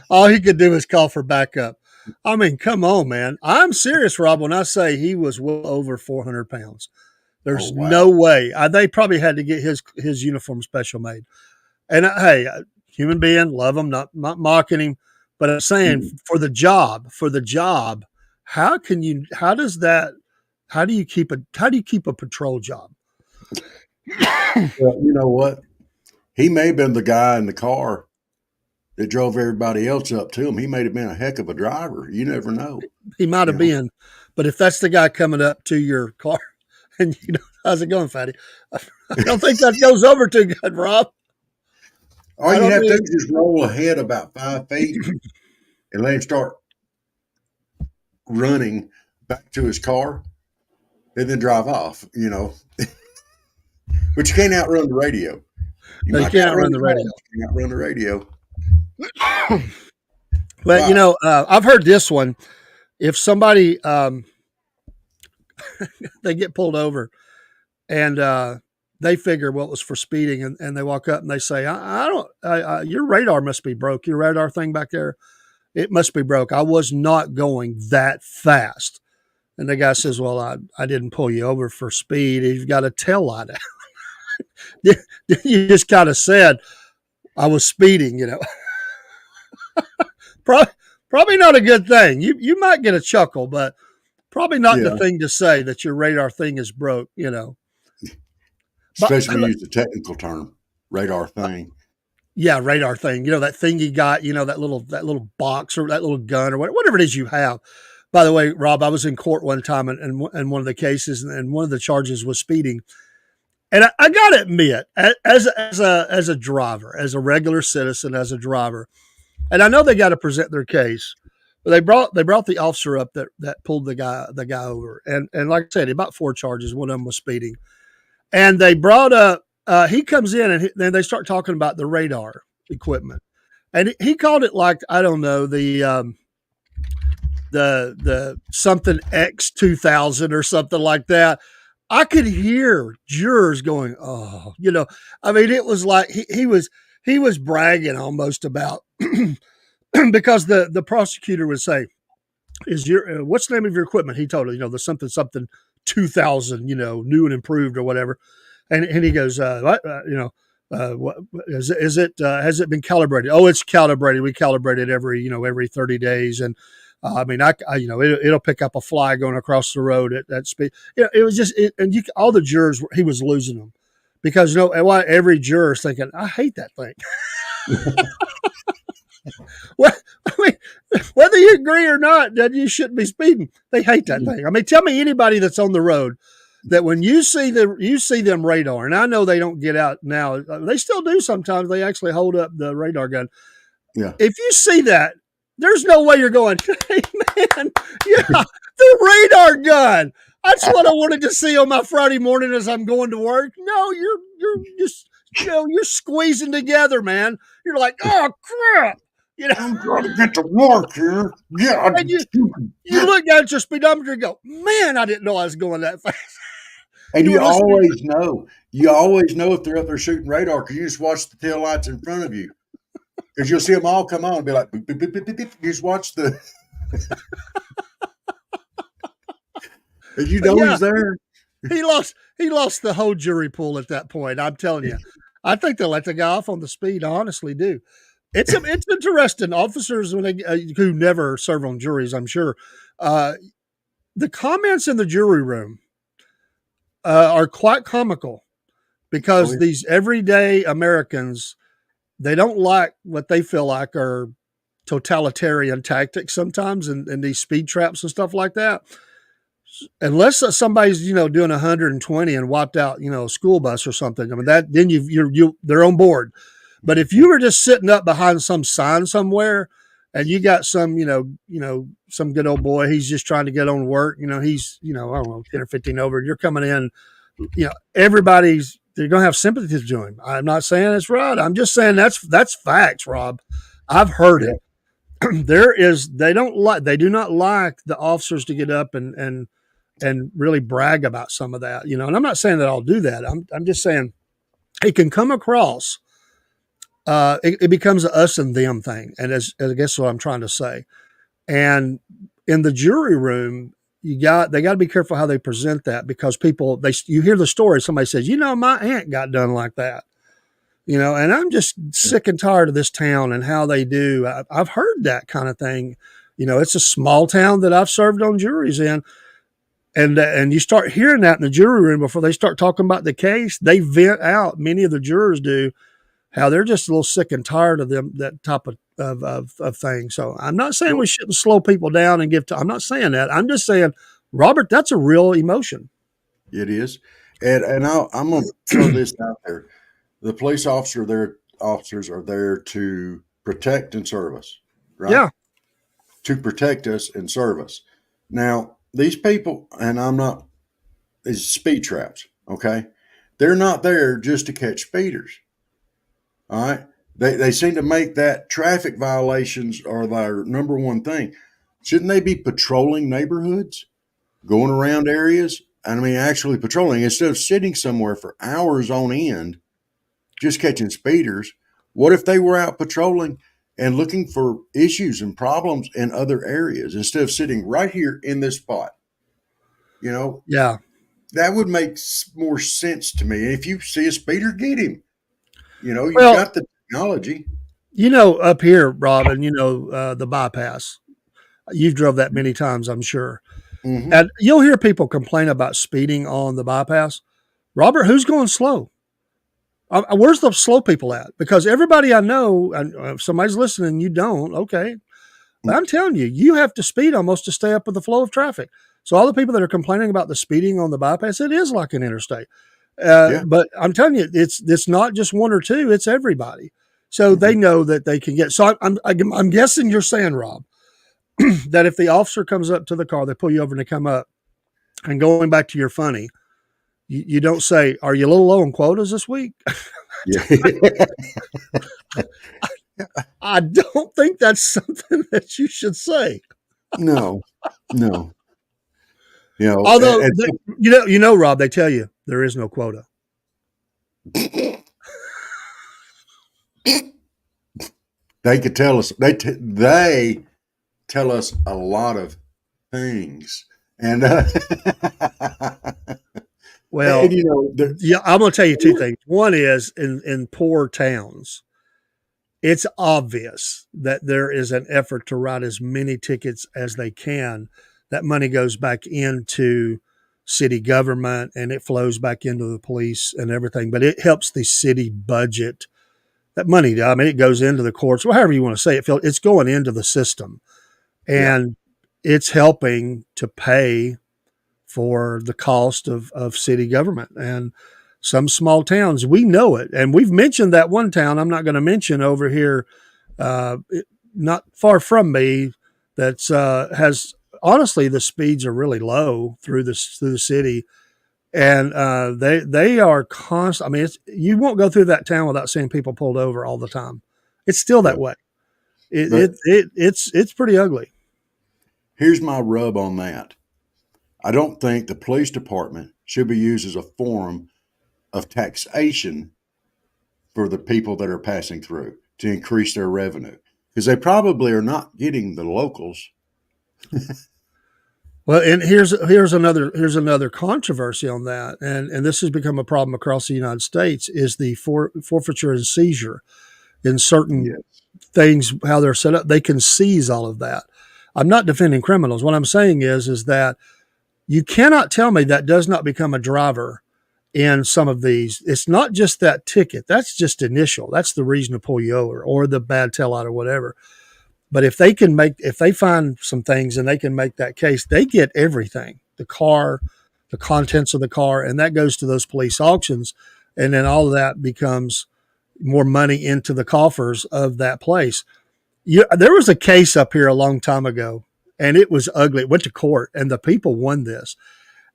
All he could do was call for backup. I mean, come on, man. I'm serious, Rob, when I say he was well over 400 pounds. There's no way. They probably had to get his uniform special made. And hey, human being, love him, not mocking him, but I'm saying for the job, how do you keep a patrol job? Well, you know what? He may have been the guy in the car that drove everybody else up to him. He may have been a heck of a driver. You never know. He might have been, but if that's the guy coming up to your car and how's it going, fatty? I don't think that goes over too good, Rob. All you have to do is just roll ahead about 5 feet and let him start running back to his car and then drive off, But you can't outrun the radio. You can't outrun the radio. You can't outrun the radio. But, I've heard this one. If somebody, they get pulled over and they figure, well, it was for speeding, and they walk up and they say, your radar must be broke. Your radar thing back there, it must be broke. I was not going that fast. And the guy says, well, I didn't pull you over for speed. You've got a tail light out. You just kind of said I was speeding, Probably not a good thing. You might get a chuckle, but probably not the thing to say that your radar thing is broke, Especially when you use the technical term, radar thing. Yeah, radar thing. That thing you got, that little box or that little gun or whatever it is you have. By the way, Rob, I was in court one time and one of the cases, and one of the charges was speeding. And I got to admit, as a driver, as a regular citizen, as a driver, and I know they got to present their case, but they brought the officer up that pulled the guy over, and like I said, about 4 charges. One of them was speeding, and they brought up. He comes in and then they start talking about the radar equipment, and he called it like, I don't know, the something X2000 or something like that. I could hear jurors going, "Oh," I mean, it was like he was bragging almost about because the prosecutor would say, "Is what's the name of your equipment?" He told her, the something 2000, new and improved or whatever, and he goes, "What, what is it? Has it been calibrated?" "Oh, it's calibrated. We calibrate it every 30 days, and." I mean, it'll pick up a fly going across the road at that speed. It was just, all the jurors, he was losing them because, every juror is thinking, I hate that thing. Well, I mean, whether you agree or not, that you shouldn't be speeding, they hate that thing. I mean, tell me anybody that's on the road that when you see them radar, and I know they don't get out now, they still do sometimes. They actually hold up the radar gun. Yeah. If you see that, there's no way you're going, hey, man, yeah, The radar gun. That's what I wanted to see on my Friday morning as I'm going to work. No, you're just you're squeezing together, man. You're like, oh crap. I'm trying to get to work here. Yeah. And you look down at your speedometer and go, man, I didn't know I was going that fast. And You you were listening. always know if they're up there shooting radar because you just watch the tail lights in front of you. Because you'll see them all come on and be like, beep, beep, beep, beep, beep. You just watch the. And you know Yeah, he's there. he lost the whole jury pool at that point. I'm telling you. I think they let the guy off on the speed. I honestly do. It's interesting. Officers when they who never serve on juries, I'm sure, the comments in the jury room are quite comical Oh, because yeah. these everyday Americans they don't like what they feel like are totalitarian tactics sometimes in these speed traps and stuff like that. Unless somebody's doing 120 and wiped out a school bus or something, I mean that then they're on board. But if you were just sitting up behind some sign somewhere and you got some some good old boy, he's just trying to get on work, he's I don't know 10 or 15 over, and you're coming in, everybody's they're gonna have sympathy to him. I'm not saying it's right. I'm just saying that's facts, Rob. I've heard Yeah. it. They do not like the officers to get up and really brag about some of that, and I'm not saying that I'll do that. I'm just saying it can come across. It becomes a us and them thing, and as I guess what I'm trying to say. And in the jury room, they got to be careful how they present that because you hear the story. Somebody says, my aunt got done like that, and I'm just sick and tired of this town and how they do. I've heard that kind of thing. It's a small town that I've served on juries in. And you start hearing that in the jury room before they start talking about the case. They vent out. Many of the jurors do how they're just a little sick and tired of that type of thing. So I'm not saying we shouldn't slow people down and I'm not saying that. I'm just saying, Robert, that's a real emotion. It is. And I'm going to throw this out there. The police officers are there to protect and serve us, right? Yeah. To protect us and serve us. Now, these people, and these speed traps, okay? They're not there just to catch speeders, all right? They seem to make that traffic violations are their number one thing. Shouldn't they be patrolling neighborhoods, going around areas? I mean, actually patrolling instead of sitting somewhere for hours on end, just catching speeders. What if they were out patrolling and looking for issues and problems in other areas instead of sitting right here in this spot? Yeah. That would make more sense to me. If you see a speeder, get him. You've Well, got the technology. up here, Robin, the bypass. You've drove that many times, I'm sure. Mm-hmm. And you'll hear people complain about speeding on the bypass. Robert, who's going slow? Where's the slow people at? Because everybody I know, and if somebody's listening, you don't, okay. But I'm telling you, you have to speed almost to stay up with the flow of traffic. So all the people that are complaining about the speeding on the bypass, it is like an interstate. Yeah. But I'm telling you, it's not just one or two; it's everybody. So they know that they can get. So I'm guessing you're saying, Rob, that if the officer comes up to the car, they pull you over and they come up, and going back to your funny, you don't say, "Are you a little low on quotas this week?" Yeah. I don't think that's something that you should say. No. Although, Rob, they tell you there is no quota. They could tell us. They tell us a lot of things, and Well, and, yeah, I'm going to tell you two things. One is in poor towns, it's obvious that there is an effort to write as many tickets as they can. That money goes back into city government and it flows back into the police and everything, but it helps the city budget. That money, I mean, it goes into the courts, however you want to say it, Phil, it's going into the system and it's helping to pay for the cost of city government. And some small towns, we know it. And we've mentioned that one town I'm not going to mention over here, not far from me, that's has honestly, the speeds are really low through the city, and they are constant. I mean, you won't go through that town without seeing people pulled over all the time. It's still Yeah. that way. But It's pretty ugly. here's my rub on that. I don't think the police department should be used as a form of taxation for the people that are passing through to increase their revenue because they probably are not getting the locals. Well, and here's another controversy on that, and this has become a problem across the United States is the forfeiture and seizure in certain Yeah. things how they're set up. They can seize all of that. I'm not defending criminals. What I'm saying is that you cannot tell me that does not become a driver in some of these. It's not just that ticket. That's just initial. That's the reason to pull you over or the bad tail out or whatever. But if they find some things and they can make that case, they get everything, the car, the contents of the car, and that goes to those police auctions. And then all of that becomes more money into the coffers of that place. There was a case up here a long time ago and it was ugly. It went to court and the people won this.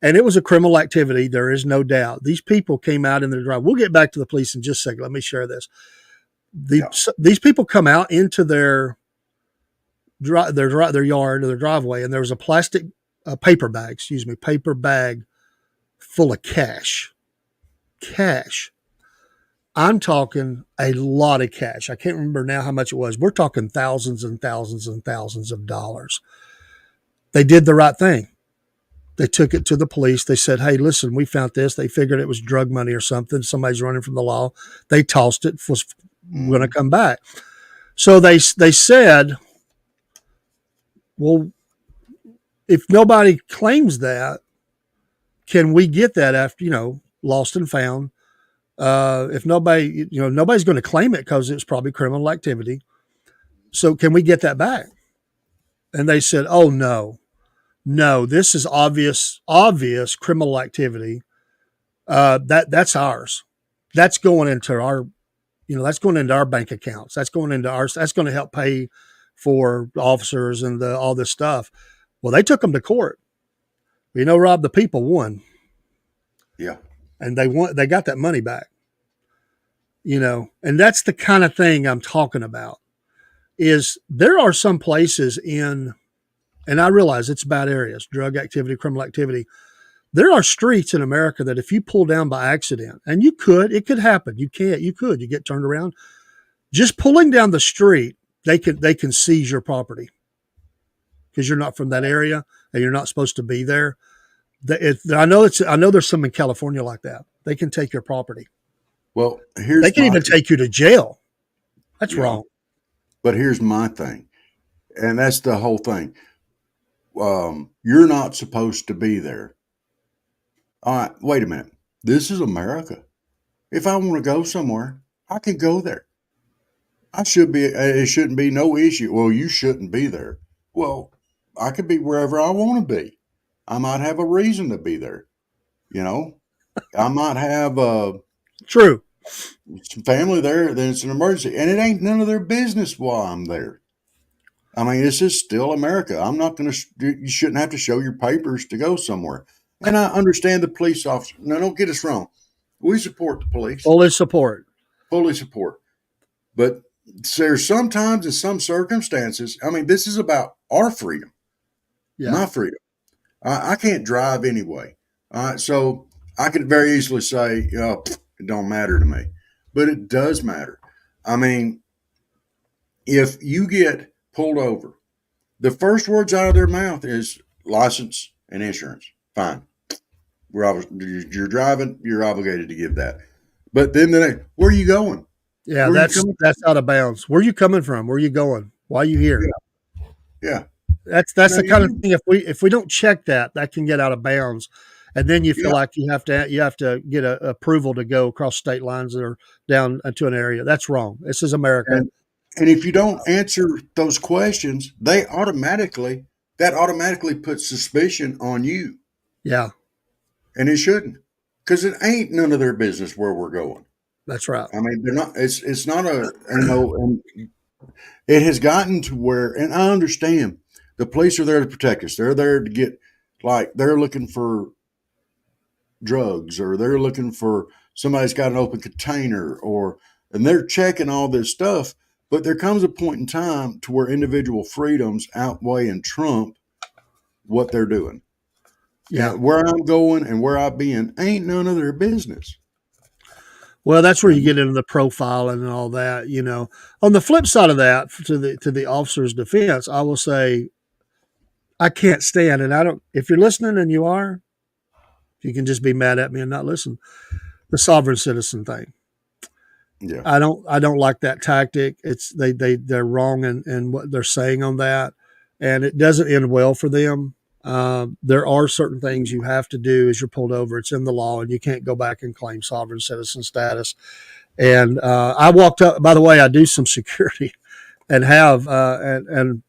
And it was a criminal activity. There is no doubt. Theese people came out in their drive. We'll get back to the police in just a second. Let me share this. These people come out into their yard or their driveway, and there was a plastic paper bag full of cash. Cash. I'm talking a lot of cash. I can't remember now how much it was. We're talking thousands and thousands and thousands of dollars. They did the right thing. They took it to the police. They said, hey, listen, we found this. They figured it was drug money or something. Somebody's running from the law. They tossed it, was going to come back. So they said, well, if nobody claims that, can we get that after, lost and found? If nobody, nobody's going to claim it because it's probably criminal activity. So can we get that back? And they said, oh, no, this is obvious criminal activity. That's ours. That's going into our, that's going into our bank accounts. That's going into ours. That's going to help pay for officers and all this stuff. Well, they took them to court. Rob, the people won. Yeah. And they got that money back. And that's the kind of thing I'm talking about is there are some places and I realize it's bad areas, drug activity, criminal activity. There are streets in America that if you pull down by accident, and it could happen. You get turned around. Just pulling down the street, they can seize your property because you're not from that area and you're not supposed to be there. I know there's some in California like that. They can take your property. Well, they can even take you to jail. That's wrong. But here's my thing, and that's the whole thing. You're not supposed to be there. All right, wait a minute. This is America. If I want to go somewhere, I can go there. It shouldn't be no issue. Well, you shouldn't be there. Well, I could be wherever I want to be. I might have a reason to be there. I might have true some family there. Then it's an emergency, and it ain't none of their business why I'm there. I mean, this is still America. I'm not going to. You shouldn't have to show your papers to go somewhere. And I understand the police officer. Now, don't get us wrong. We support the police. Fully support. But there's sometimes in some circumstances, I mean, this is about our freedom, my freedom. I can't drive anyway. So I could very easily say, it don't matter to me. But it does matter. I mean, if you get pulled over, the first words out of their mouth is license and insurance. Fine. You're driving, you're obligated to give that. But then where are you going? Yeah, that's out of bounds. Where are you coming from? Where are you going? Why are you here? Yeah. That's the kind of thing. If we don't check that can get out of bounds, and then you feel like you have to get a approval to go across state lines or down to an area. That's wrong. This is America. And if you don't answer those questions, that automatically puts suspicion on you. Yeah. And it shouldn't, because it ain't none of their business where we're going. That's right. I mean, they're not. It's not and it has gotten to where, and I understand The police are there to protect us. They're there to get, like, they're looking for drugs, or they're looking for somebody's got an open container, and they're checking all this stuff. But there comes a point in time to where individual freedoms outweigh and trump what they're doing. Yeah. And where I'm going and where I've been ain't none of their business. Well, that's where you get into the profiling and all that. On the flip side of that, to the officer's defense, I will say I can't stand, and I don't. If you're listening and you are, you can just be mad at me and not listen. The sovereign citizen thing. Yeah. I don't like that tactic. It's they're wrong in what they're saying on that, and it doesn't end well for them. There are certain things you have to do as you're pulled over. It's in the law, and you can't go back and claim sovereign citizen status. And I walked up. By the way, I do some security, and have and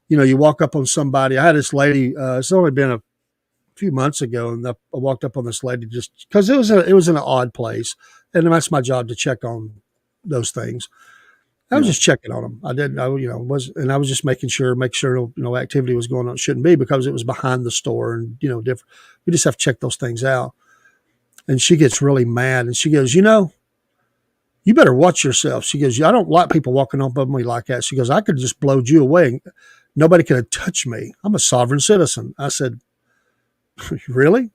you walk up on somebody. I had this lady. It's only been a few months ago, and I walked up on this lady just because it was in an odd place, and that's my job to check on those things. I was just checking on them. I didn't, I was just make sure activity was going on it shouldn't be, because it was behind the store and different. We just have to check those things out. And she gets really mad, and she goes, you better watch yourself. She goes, I don't like people walking up on me like that. She goes, I could just blow you away, and nobody could touch me. I'm a sovereign citizen. I said, really? You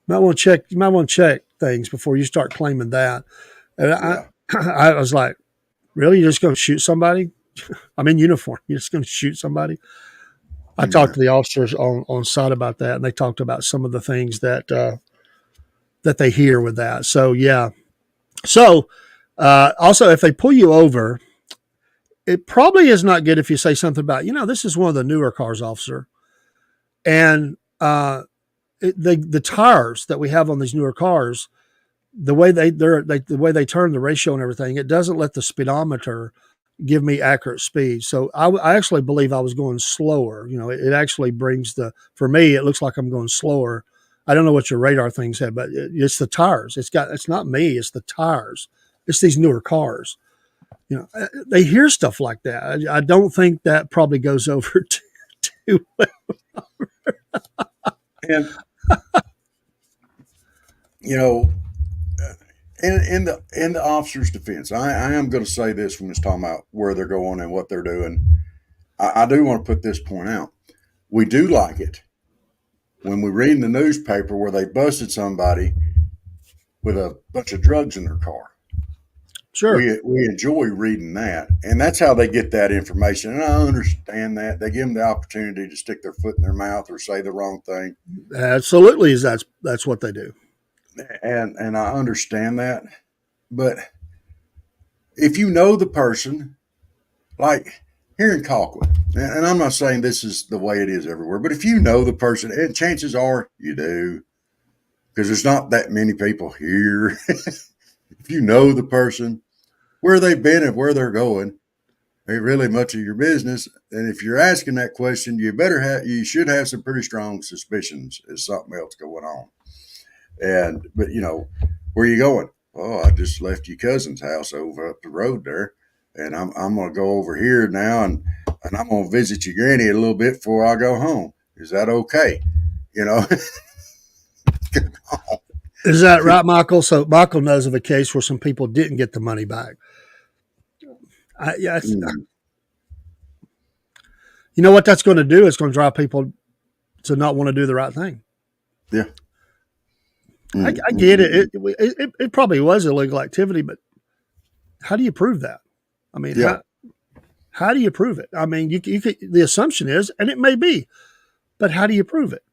might want to check things before you start claiming that. And Yeah. I was like, really? You're just going to shoot somebody? I'm in uniform. You're just going to shoot somebody? I talked to the officers on site about that, and they talked about some of the things that they hear with that. So, yeah. So, also, if they pull you over, it probably is not good if you say something about, this is one of the newer cars, officer. And the tires that we have on these newer cars, the way the way they turn the ratio and everything, it doesn't let the speedometer give me accurate speed. So I actually believe I was going slower. It actually brings for me, it looks like I'm going slower. I don't know what your radar thing said, but it's the tires. It's not me. It's the tires. It's these newer cars. They hear stuff like that. I don't think that probably goes over too well. And in the officer's defense, I am going to say this when it's talking about where they're going and what they're doing. I do want to put this point out. We do like it when we read in the newspaper where they busted somebody with a bunch of drugs in their car. Sure. We enjoy reading that, and that's how they get that information. And I understand that. They give them the opportunity to stick their foot in their mouth or say the wrong thing. Absolutely, that's what they do. And I understand that. But if you know the person, like here in Colquitt, and I'm not saying this is the way it is everywhere, but if you know the person, and chances are you do, because there's not that many people here. If you know the person, where they've been and where they're going, ain't really much of your business. And if you're asking that question, you should have some pretty strong suspicions there's something else going on. But where are you going? Oh, I just left your cousin's house over up the road there, and I'm gonna go over here now, and I'm gonna visit your granny a little bit before I go home. Is that okay? Is that right, Michael? So Michael knows of a case where some people didn't get the money back. You know what that's going to do? It's going to drive people to not want to do the right thing. Yeah. I get it. It probably was illegal activity, but how do you prove that? I mean, how do you prove it? I mean, you could, the assumption is, and it may be, but how do you prove it?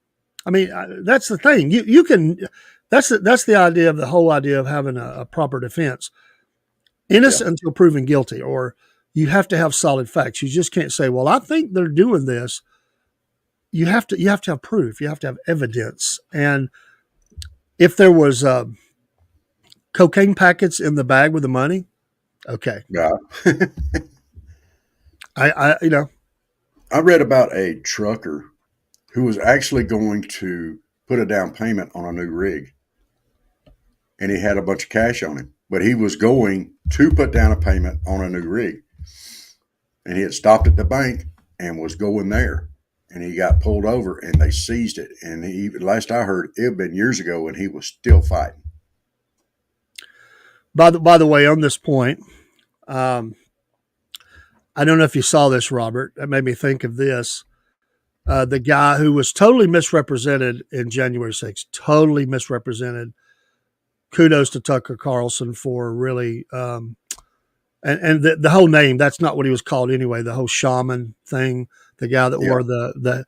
I mean, that's the thing. You can. That's the idea of the whole idea of having a proper defense. Innocent until proven guilty, or you have to have solid facts. You just can't say, "Well, I think they're doing this." You have to have proof. You have to have evidence. And if there was cocaine packets in the bag with the money, okay. Yeah. I read about a trucker who was actually going to put a down payment on a new rig, and he had a bunch of cash on him, but he was going to put down a payment on a new rig, and he had stopped at the bank and was going there, and he got pulled over and they seized it. And he, last I heard, it had been years ago, and he was still fighting. By the way, on this point, I don't know if you saw this, Robert. That made me think of this. The guy who was totally misrepresented in January 6th, totally misrepresented. Kudos to Tucker Carlson for really, and the whole name, that's not what he was called anyway. The whole shaman thing, the guy that wore the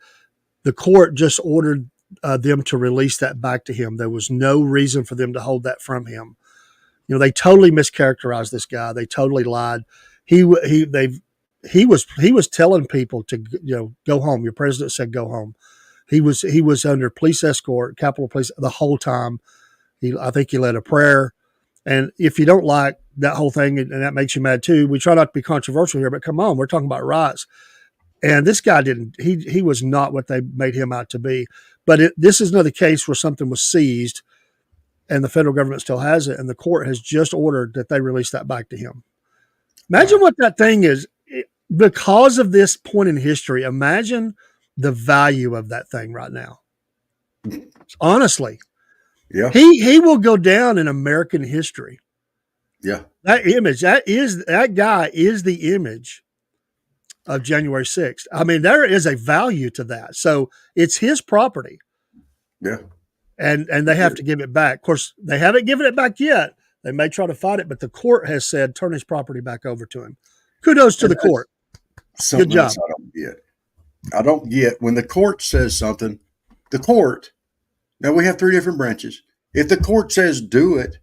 court just ordered them to release that back to him. There was no reason for them to hold that from him. You know, they totally mischaracterized this guy. They totally lied. He was telling people to, you know, go home. Your president said go home. He was under police escort, Capitol Police, the whole time. I think he led a prayer. And if you don't like that whole thing, and that makes you mad too, we try not to be controversial here, but come on, we're talking about rights. And this guy didn't. He was not what they made him out to be. But this is another case where something was seized, and the federal government still has it, and the court has just ordered that they release that back to him. Imagine what that thing is. Because of this point in history, imagine the value of that thing right now. Honestly. Yeah. He will go down in American history. Yeah. That image, that guy is the image of January 6th. I mean, there is a value to that. So it's his property. Yeah. And they have to give it back. Of course, they haven't given it back yet. They may try to fight it, but the court has said turn his property back over to him. Kudos to the court. Good job. I don't get when the court says something, the court. Now, we have three different branches. If the court says do it,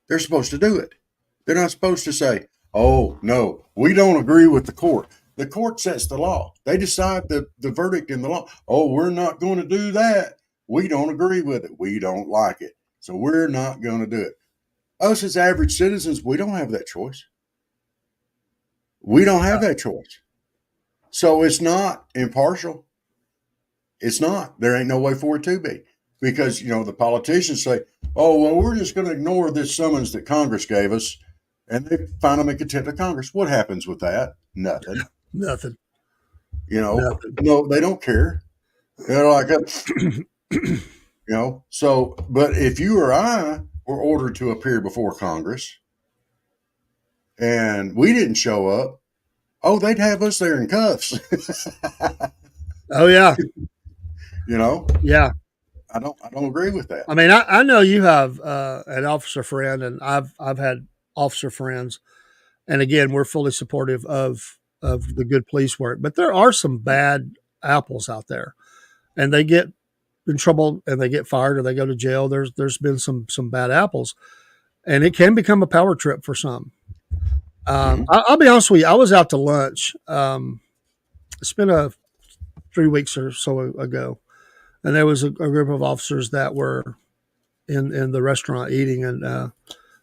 they're supposed to do it. They're not supposed to say, oh, no, we don't agree with the court. The court sets the law. They decide the verdict in the law. Oh, we're not going to do that. We don't agree with it. We don't like it. So we're not going to do it. Us as average citizens, we don't have that choice. We don't have that choice. So it's not impartial. It's not. There ain't no way for it to be. Because, you know, the politicians say, oh, well, we're just going to ignore this summons that Congress gave us, and they find them in contempt of Congress. What happens with that? Nothing. Nothing. You know, Nothing. No, they don't care. They're like, you know, so, but if you or I were ordered to appear before Congress and we didn't show up, oh, they'd have us there in cuffs. Oh, yeah. You know? Yeah. I don't agree with that. I mean, I know you have an officer friend, and I've had officer friends, and again, we're fully supportive of the good police work. But there are some bad apples out there, and they get in trouble and they get fired or they go to jail. There's been some bad apples, and it can become a power trip for some. I'll be honest with you. I was out to lunch. It's been 3 weeks or so ago. And there was a group of officers that were in the restaurant eating, and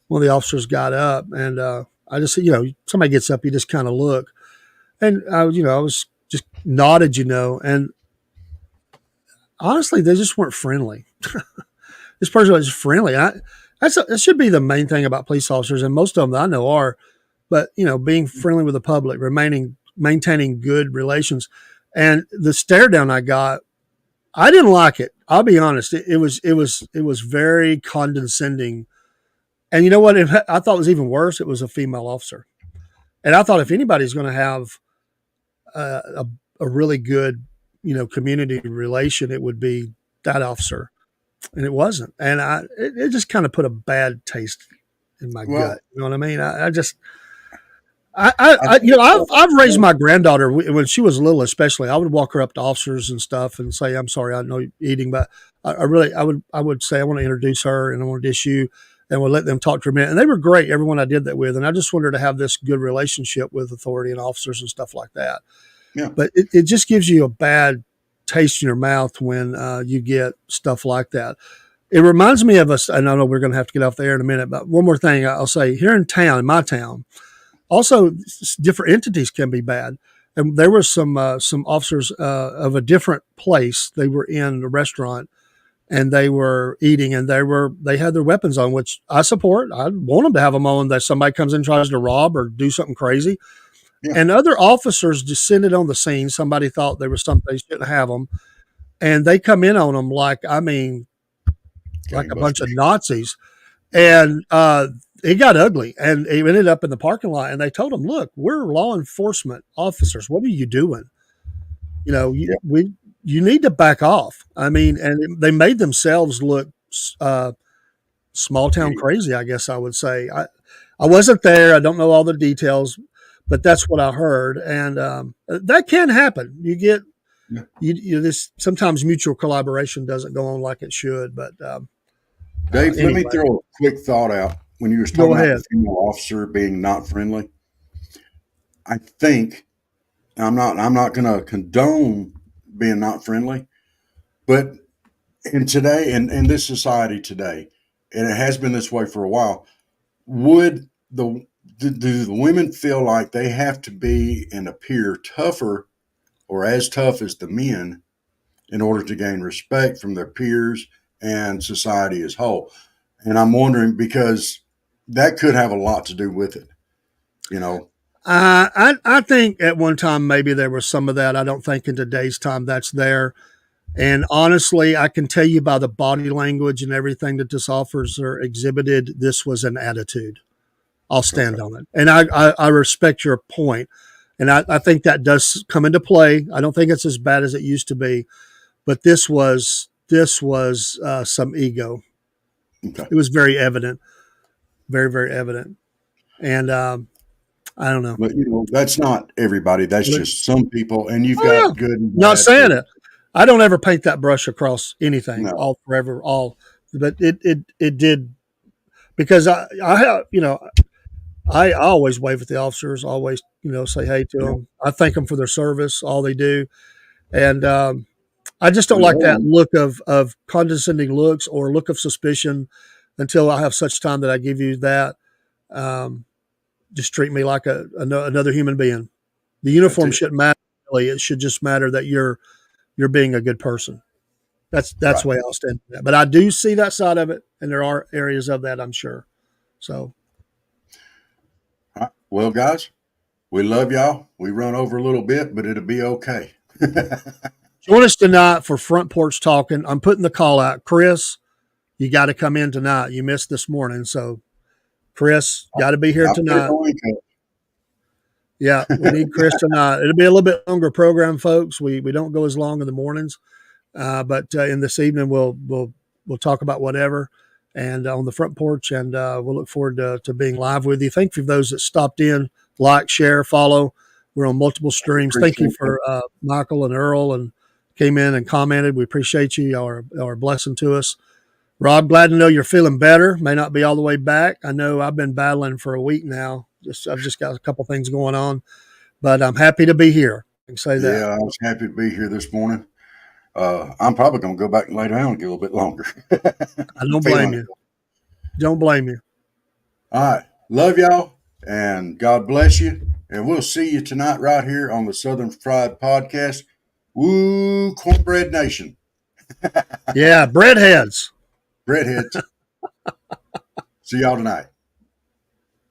one of the officers got up, and I just, you know, somebody gets up, you just kind of look, and I was just nodded, and honestly, they just weren't friendly. This person was friendly. That should be the main thing about police officers, and most of them that I know are, but being friendly with the public, maintaining good relations, and the stare down I got. I didn't like it. I'll be honest. It was very condescending. And you know what? I thought it was even worse. It was a female officer. And I thought if anybody's going to have a really good, community relation, it would be that officer. And it wasn't. And it just kind of put a bad taste in my gut. You know what I mean? I've raised my granddaughter when she was little, especially. I would walk her up to officers and stuff and say, "I'm sorry, I know you're eating, but I would say I want to introduce her and I want to dish you, and we'll let them talk to her a minute." And they were great, everyone I did that with, and I just wanted her to have this good relationship with authority and officers and stuff like that. Yeah. But it just gives you a bad taste in your mouth when you get stuff like that. It reminds me of us, and I know we're going to have to get off the air in a minute, but one more thing I'll say here in my town. Also, different entities can be bad. And there were some officers of a different place. They were in a restaurant and they were eating, and they had their weapons on, which I support. I want them to have them on that somebody comes in and tries to rob or do something crazy. Yeah. And other officers descended on the scene. Somebody thought there was something they shouldn't have them, and they come in on them like, I mean, like a bunch of Gangbusters. Nazis. And it got ugly, and it ended up in the parking lot. And they told them, "Look, we're law enforcement officers. What are you doing? You know, Yeah. you need to back off." I mean, and they made themselves look uh, small town Idiot. crazy, I guess I would say. I wasn't there. I don't know all the details, but that's what I heard. And that can happen. You get, Yeah. this sometimes mutual collaboration doesn't go on like it should. But Dave, let me anyway, throw a quick thought out. When you were go talking about ahead. the female officer being not friendly, I think I'm not going to condone being not friendly, but in today, in this society today, and it has been this way for a while, would do the women feel like they have to be and appear tougher or as tough as the men in order to gain respect from their peers and society as whole? And I'm wondering because that could have a lot to do with it, you know. I think at one time maybe there was some of that. I don't think in today's time that's there. And honestly, I can tell you by the body language and everything that this officer exhibited, this was an attitude. I'll Okay. stand on it. And I respect your point. And I think that does come into play. I don't think it's as bad as it used to be, but this was some ego. Okay. It was very evident, very, very evident. And I don't know. But that's not everybody. That's But, just some people, and you've oh yeah, got good and not bad saying too. it. I don't ever paint that brush across anything, No. all forever, all. But it did, because I have, I always wave at the officers, always, say hey to Yeah. them. I thank them for their service, all they do. And I just don't We like that all look of condescending looks or look of suspicion until I have such time that I give you that. Um, just treat me like another human being. The that's uniform it. shouldn't matter, really. It should just matter that you're being a good person. That's Right. the way I'll stand for that. But I do see that side of it, and there are areas of that, I'm sure. So All right. Well, guys, we love y'all. We run over a little bit, but it'll be okay. join us tonight for Front Porch Talking. I'm putting the call out. Chris, you got to come in tonight. You missed this morning. So, Chris, got to be here I'll put it tonight. on. Yeah, we need Chris tonight. It'll be a little bit longer program, folks. We don't go as long in the mornings, but in this evening we'll talk about whatever, and on the front porch, and we'll look forward to being live with you. Thank you for those that stopped in, like, share, follow. We're on multiple streams. Thank you Appreciate that. for Michael and Earl and came in and commented. We appreciate you. Y'all are a blessing to us. Rob, glad to know you're feeling better. May not be all the way back. I know I've been battling for a week now. I've just got a couple things going on, but I'm happy to be here. I can say that. Yeah, I was happy to be here this morning. I'm probably going to go back and lay down and get a little bit longer. I don't blame Feeling you. it. Don't blame you. All right. Love y'all, and God bless you. And we'll see you tonight right here on the Southern Fried Podcast. Woo, Cornbread Nation. Yeah, breadheads. Breadheads. See y'all tonight.